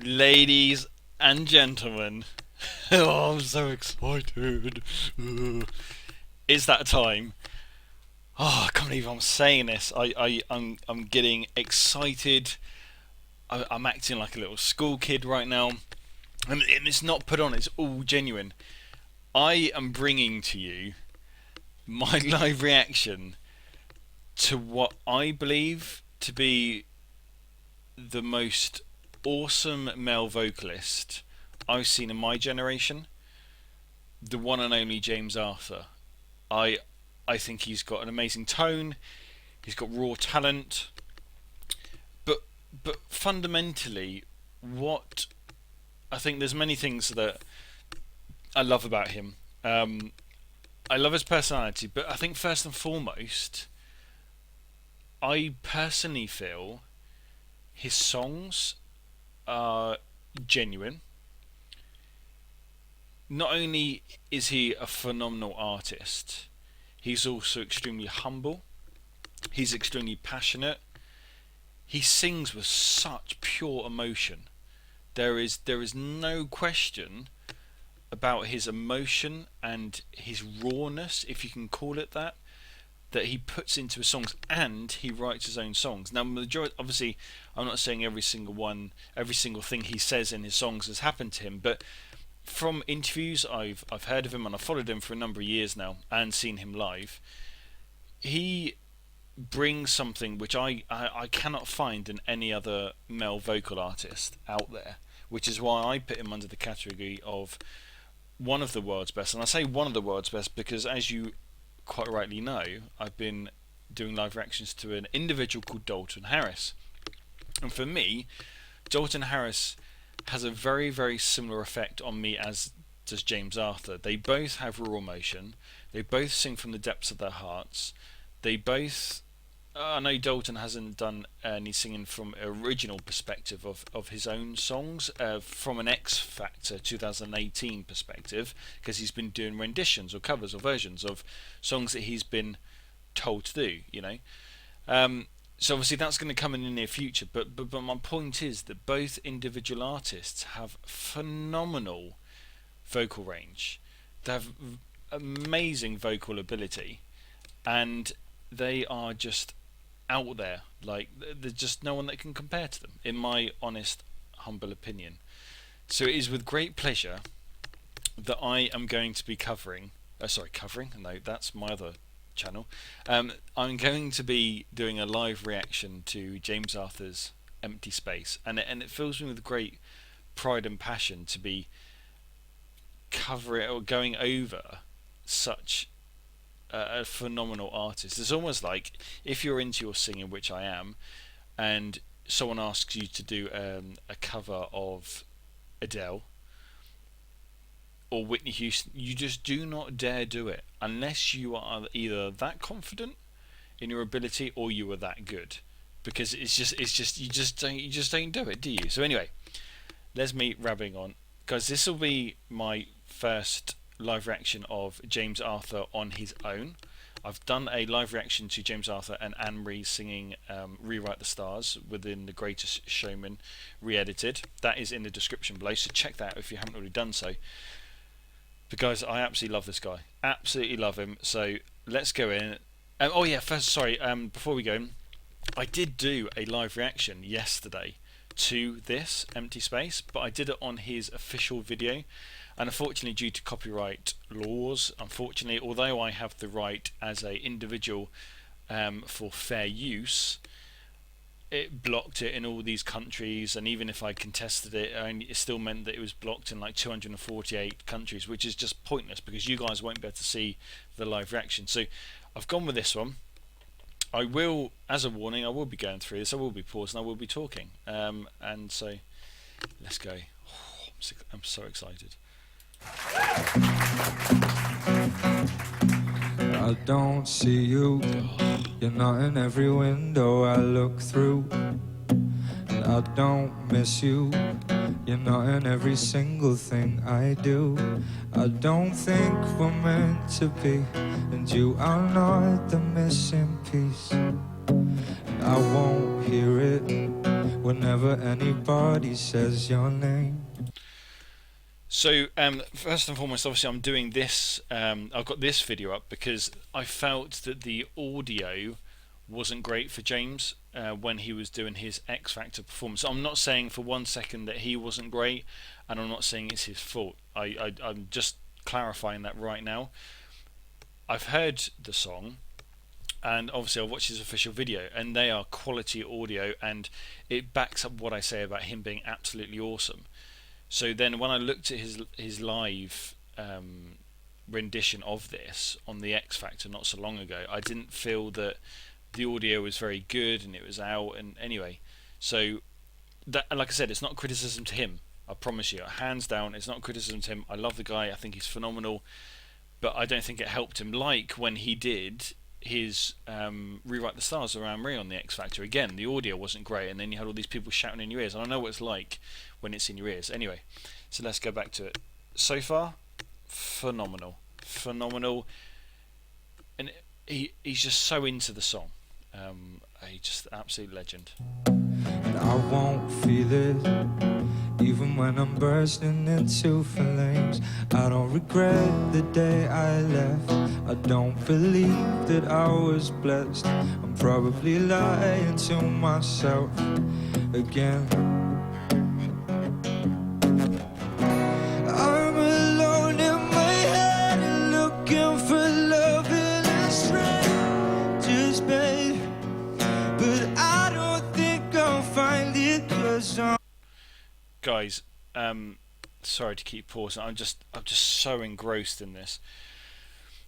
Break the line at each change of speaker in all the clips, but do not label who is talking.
Ladies and gentlemen, oh, I'm so excited. It's that time. Oh, I can't believe I'm saying this. I'm getting excited. I'm acting like a little school kid right now, and it's not put on. It's all genuine. I am bringing to you my live reaction to what I believe to be the most awesome male vocalist I've seen in my generation, the one and only James Arthur. I I think he's got an amazing tone. He's got raw talent, but fundamentally, what I think there's many things that I love about him. I love his personality, but I think first and foremost, I personally feel his songs are genuine. Not only is he a phenomenal artist, he's also extremely humble. He's extremely passionate. He sings with such pure emotion. There is no question about his emotion and his rawness, if you can call it that, that he puts into his songs, and he writes his own songs. Now, majority, obviously, I'm not saying every single thing he says in his songs has happened to him, but from interviews I've heard of him, and I've followed him for a number of years now and seen him live, he brings something which I cannot find in any other male vocal artist out there, which is why I put him under the category of one of the world's best. And I say one of the world's best because, as you quite rightly know, I've been doing live reactions to an individual called Dalton Harris. And for me, Dalton Harris has a very, very similar effect on me as does James Arthur. They both have raw emotion. They both sing from the depths of their hearts. They both... I know Dalton hasn't done any singing from original perspective of his own songs, from an X Factor 2018 perspective, because he's been doing renditions or covers or versions of songs that he's been told to do, you know. So obviously that's going to come in the near future, but my point is that both individual artists have phenomenal vocal range. They have amazing vocal ability, and they are just out there. Like, there's just no one that can compare to them, in my honest, humble opinion. So it is with great pleasure that I am going to be covering, no, that's my other channel. I'm going to be doing a live reaction to James Arthur's Empty Space, and it fills me with great pride and passion to be covering or going over such a phenomenal artist. It's almost like if you're into your singing, which I am, and someone asks you to do a cover of Adele or Whitney Houston, you just do not dare do it unless you are either that confident in your ability or you are that good, because it's just you just don't do it, do you? So anyway, there's me rabbiting on, guys. This will be my first live reaction of James Arthur on his own. I've done a live reaction to James Arthur and Anne Marie singing Rewrite the Stars within The Greatest Showman re-edited. That is in the description below, so check that out if you haven't already done so. But guys, I absolutely love this guy. Absolutely love him. So let's go in. Oh yeah, first, sorry, before we go, I did do a live reaction yesterday to this Empty Space, but I did it on his official video, and unfortunately, due to copyright laws, unfortunately, although I have the right as an individual for fair use, it blocked it in all these countries, and even if I contested it, it still meant that it was blocked in like 248 countries, which is just pointless because you guys won't be able to see the live reaction. So I've gone with this one. I will, as a warning, I will be going through this, I will be pausing, I will be talking, and so let's go. Oh, I'm so excited.
I don't see you, you're not in every window I look through. And I don't miss you, you're not in every single thing I do. I don't think we're meant to be, and you are not the missing piece. And I won't hear it whenever anybody says your name.
So first and foremost, obviously I'm doing this, I've got this video up because I felt that the audio wasn't great for James when he was doing his X Factor performance. I'm not saying for 1 second that he wasn't great, and I'm not saying it's his fault. I'm just clarifying that right now. I've heard the song, and obviously I've watched his official video, and they are quality audio, and it backs up what I say about him being absolutely awesome. So then when I looked at his live rendition of this on the X Factor not so long ago, I didn't feel that the audio was very good and it was out. And anyway, so that, like I said, it's not criticism to him, I promise you, hands down, it's not criticism to him. I love the guy, I think he's phenomenal, but I don't think it helped him, like when he did his Rewrite the Stars around Marie on the X Factor. Again, the audio wasn't great, and then you had all these people shouting in your ears, and I know what it's like when it's in your ears. Anyway, so let's go back to it. So far, phenomenal, and he's just so into the song. He's just an absolute legend.
And I won't feel it, even when I'm bursting into flames. I don't regret the day I left. I don't believe that I was blessed. I'm probably lying to myself again. I'm alone in my head, looking for love in a stranger's bed, but I don't think I'll find it, 'cause I'm...
Guys, sorry to keep pausing. I'm just so engrossed in this.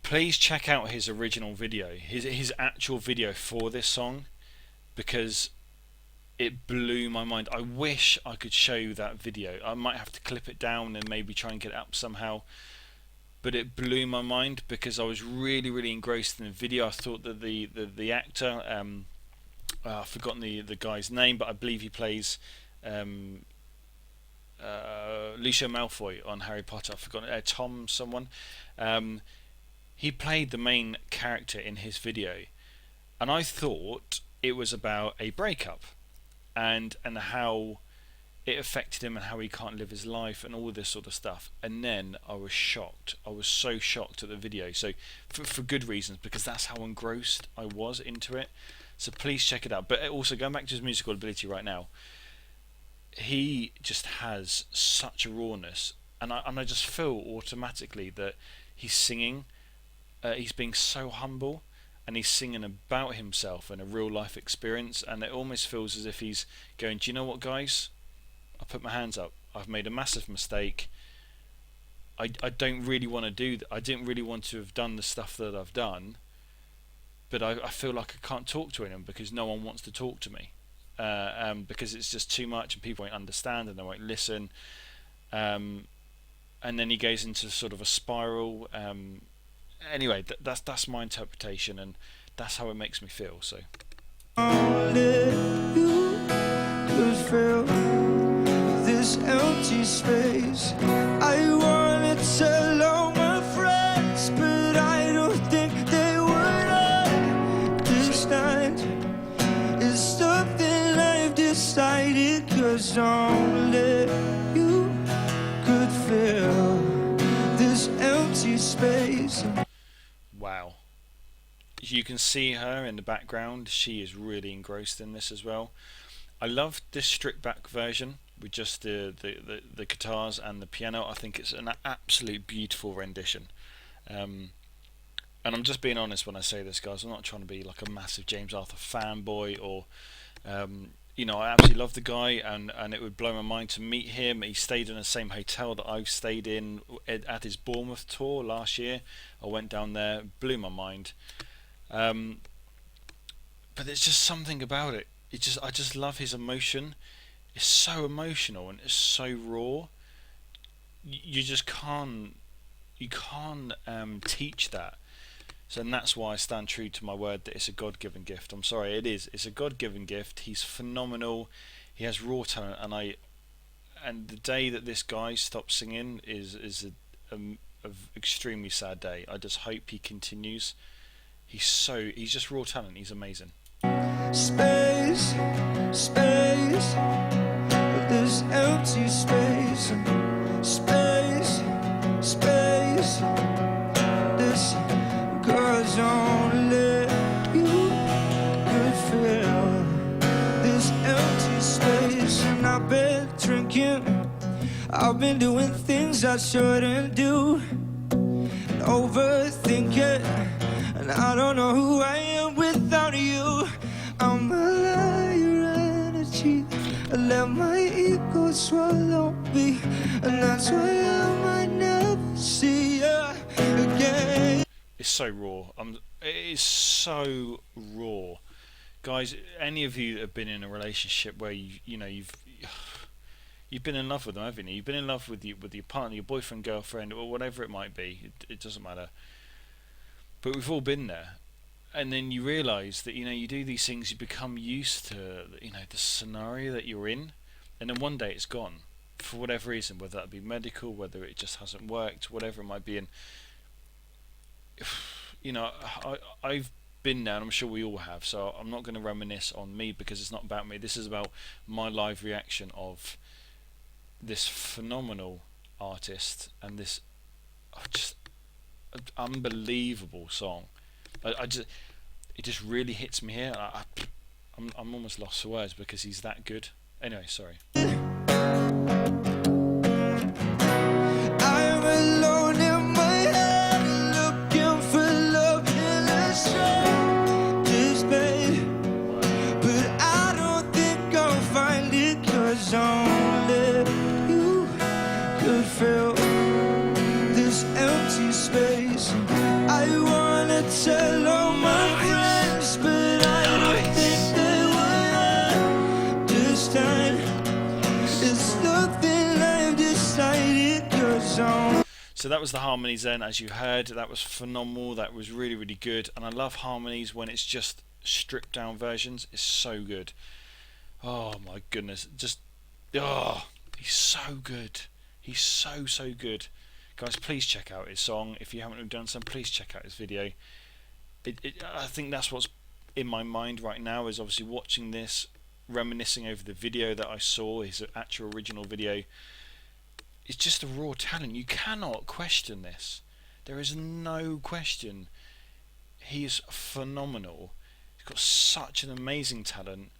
Please check out his original video, his actual video for this song, because it blew my mind. I wish I could show you that video. I might have to clip it down and maybe try and get it up somehow. But it blew my mind because I was really engrossed in the video. I thought that the actor, I've forgotten the guy's name, but I believe he plays Lucio Malfoy on Harry Potter. I've forgotten, Tom someone. He played the main character in his video, and I thought it was about a breakup and how it affected him and how he can't live his life and all this sort of stuff. And then I was shocked. I was so shocked at the video. So for good reasons, because that's how engrossed I was into it. So please check it out. But also, going back to his musical ability right now, he just has such a rawness, and I just feel automatically that he's singing, he's being so humble, and he's singing about himself and a real life experience, and it almost feels as if he's going, do you know what, guys, I put my hands up, I've made a massive mistake, I don't really want to do that, I didn't really want to have done the stuff that I've done, but I feel like I can't talk to anyone because no one wants to talk to me. Because it's just too much and people won't understand and they won't listen, and then he goes into sort of a spiral. Anyway, that's my interpretation, and that's how it makes me feel. So
Only you could fill this empty space. I wanna tell all my friends, but I don't think they would understand. It's something I've decided, 'cause only you could fill this empty space.
wow, you can see her in the background. She is really engrossed in this as well. I love this stripped back version with just the guitars and the piano. I think it's an absolute beautiful rendition. And I'm just being honest when I say this, guys. I'm not trying to be like a massive James Arthur fanboy or you know, I absolutely love the guy, and it would blow my mind to meet him. He stayed in the same hotel that I've stayed in at his Bournemouth tour last year. I went down there, blew my mind. But there's just something about it. I just love his emotion. It's so emotional and it's so raw. You just can't teach that. So, and that's why I stand true to my word that it's a God-given gift. I'm sorry, it is. It's a God-given gift. He's phenomenal. He has raw talent, and the day that this guy stops singing is a extremely sad day. I just hope he continues. He's just raw talent. He's amazing.
space, space, this empty space, space, space, this Cause only you could fill this empty space. And I've been drinking, I've been doing things I shouldn't do, and overthinking, and I don't know who I am without you. I'm a liar and a cheat, I let my ego swallow me, and that's why I might never see you again.
It's so raw. It is so raw, guys. Any of you that have been in a relationship where you've been in love with them, haven't you? You've been in love with your partner, your boyfriend, girlfriend, or whatever it might be. It doesn't matter. But we've all been there, and then you realise that you do these things. You become used to the scenario that you're in, and then one day it's gone for whatever reason, whether that be medical, whether it just hasn't worked, whatever it might be. And I've been there, and I'm sure we all have, so I'm not going to reminisce on me because it's not about me. This is about my live reaction of this phenomenal artist and this just unbelievable song. It just really hits me here. I'm almost lost for words because he's that good. Anyway, sorry.
Only you could fill this empty space. I wanna tell all my friends, but I don't think they will understand. It's nothing I've decided, 'cause
So that was the harmonies then, as you heard. That was phenomenal. That was really, really good. And I love harmonies when it's just stripped down versions. It's so good. Oh my goodness. He's so good. He's so good. Guys, please check out his song. If you haven't already done so, please check out his video. I think that's what's in my mind right now, is obviously watching this, reminiscing over the video that I saw, his actual original video. It's just a raw talent. You cannot question this. There is no question. He is phenomenal. He's got such an amazing talent,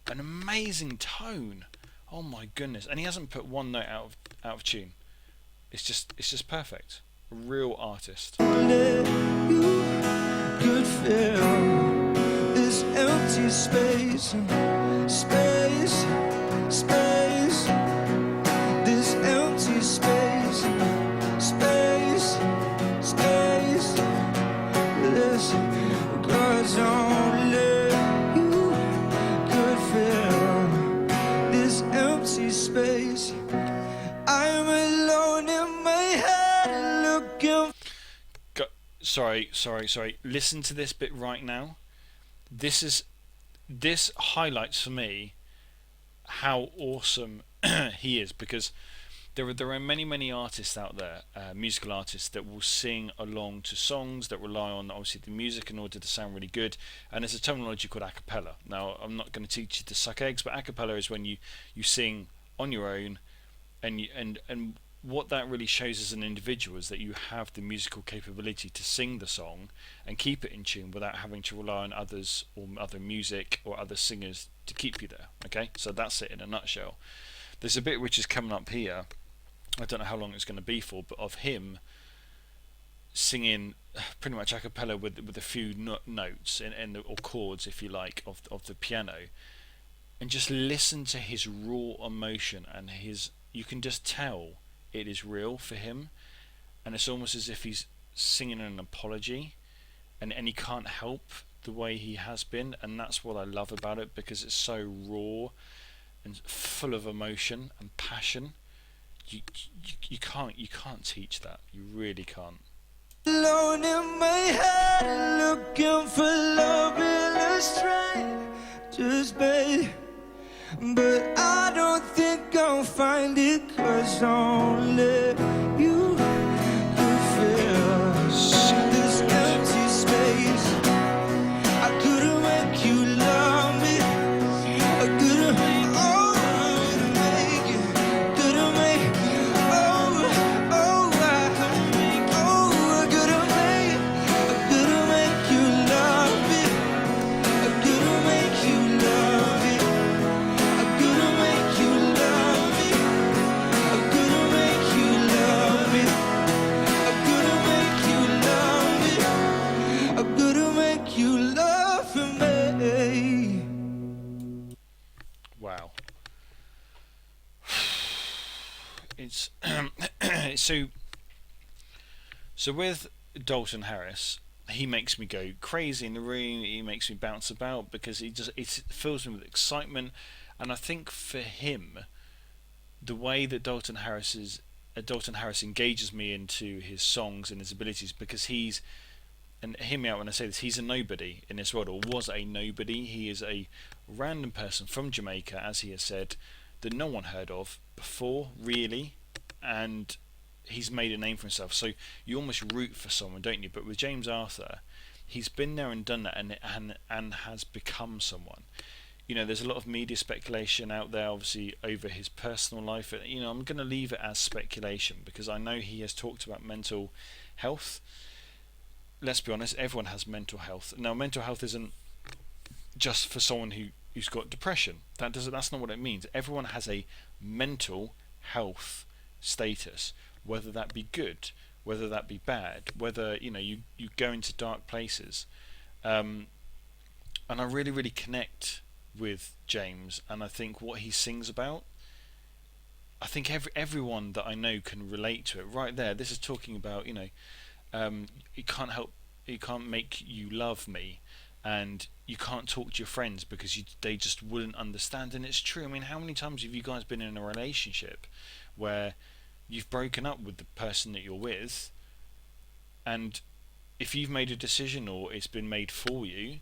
an amazing tone. Oh my goodness! And he hasn't put one note out of tune. It's just perfect. A real artist.
only you could fill this empty space, space, space, this empty space, space, space, this, 'cause only you could fill this empty space. I'm alone in my head looking.
Sorry. Listen to this bit right now. This highlights for me how awesome he is, because there are many artists out there, musical artists, that will sing along to songs that rely on obviously the music in order to sound really good. And there's a terminology called a cappella. Now, I'm not going to teach you to suck eggs, but a cappella is when you sing on your own, and what that really shows as an individual is that you have the musical capability to sing the song and keep it in tune without having to rely on others or other music or other singers to keep you there. Okay, so that's it in a nutshell. There's a bit which is coming up here. I don't know how long it's going to be for, but of him singing pretty much a cappella with a few notes or chords, if you like, of the piano, and just listen to his raw emotion and you can just tell it is real for him, and it's almost as if he's singing an apology, and he can't help the way he has been, and that's what I love about it, because it's so raw and full of emotion and passion. You can't teach that. You really can't.
Alone in my head looking for love in a stranger's bed, but I don't think I'll find it, 'cause only you could fill this empty space. I couldn't make you love me
it's so with Dalton Harris, he makes me go crazy in the room. He makes me bounce about because it fills me with excitement, and I think for him, the way that Dalton Harris engages me into his songs and his abilities, because and hear me out when I say this, he's a nobody in this world, or was a nobody. He is a random person from Jamaica, as he has said, that no one heard of before, really, and he's made a name for himself. So you almost root for someone, don't you? But with James Arthur, he's been there and done that, and has become someone. There's a lot of media speculation out there, obviously, over his personal life. I'm going to leave it as speculation because I know he has talked about mental health. Let's be honest, everyone has mental health. Now, mental health isn't just for someone who's got depression. That's not what it means. Everyone has a mental health status, whether that be good, whether that be bad, whether you go into dark places. And I really, really connect with James, and I think what he sings about, I think everyone that I know can relate to it. Right there, this is talking about you can't make you love me, and you can't talk to your friends because they just wouldn't understand. And it's true. I mean, how many times have you guys been in a relationship where you've broken up with the person that you're with, and if you've made a decision or it's been made for you,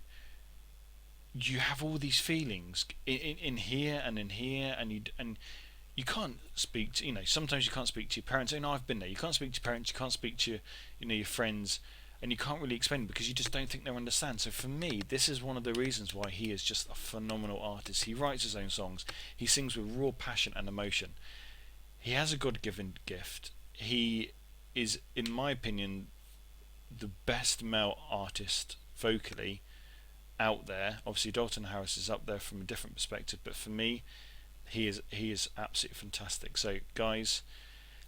you have all these feelings in here and in here, and you can't speak to, sometimes you can't speak to your parents. I've been there. You can't speak to your parents, you can't speak to your friends, and you can't really explain because you just don't think they'll understand. So for me, this is one of the reasons why he is just a phenomenal artist. He writes his own songs. He sings with raw passion and emotion. He has a God-given gift. He is, in my opinion, the best male artist vocally out there. Obviously, Dalton Harris is up there from a different perspective, but for me, he is absolutely fantastic. So, guys,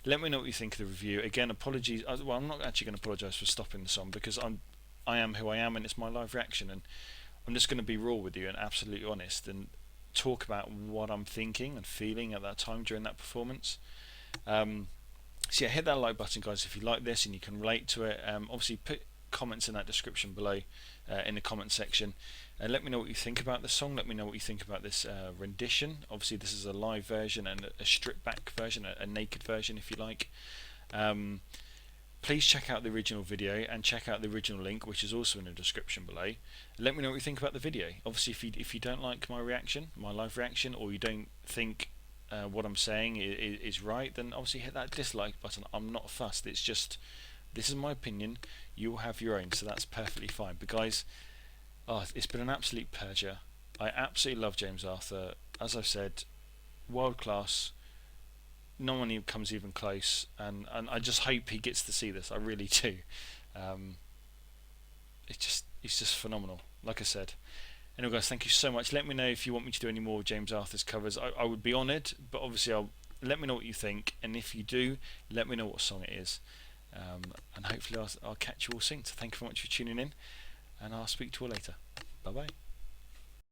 let me know what you think of the review. Again, apologies. Well, I'm not actually going to apologise for stopping the song because I am who I am, and it's my live reaction, and I'm just going to be raw with you and absolutely honest and talk about what I'm thinking and feeling at that time during that performance. So yeah, hit that like button, guys, if you like this and you can relate to it. Obviously, put comments in that description below in the comment section. Let me know what you think about the song. Let me know what you think about this rendition. Obviously, this is a live version and a stripped back version, a naked version, if you like. Please check out the original video and check out the original link, which is also in the description below. Let me know what you think about the video. Obviously, if you don't like my reaction, my live reaction, or you don't think what I'm saying is right, then obviously hit that dislike button. I'm not fussed. It's just, this is my opinion. You will have your own, so that's perfectly fine. But guys, it's been an absolute pleasure. I absolutely love James Arthur. As I've said, world class. No one comes even close, and I just hope he gets to see this. I really do. It's just phenomenal. Like I said. Anyway, guys, thank you so much. Let me know if you want me to do any more James Arthur's covers. I would be honoured, but obviously let me know what you think, and if you do, let me know what song it is, and hopefully I'll catch you all soon. So thank you very much for tuning in, and I'll speak to you all later. Bye bye.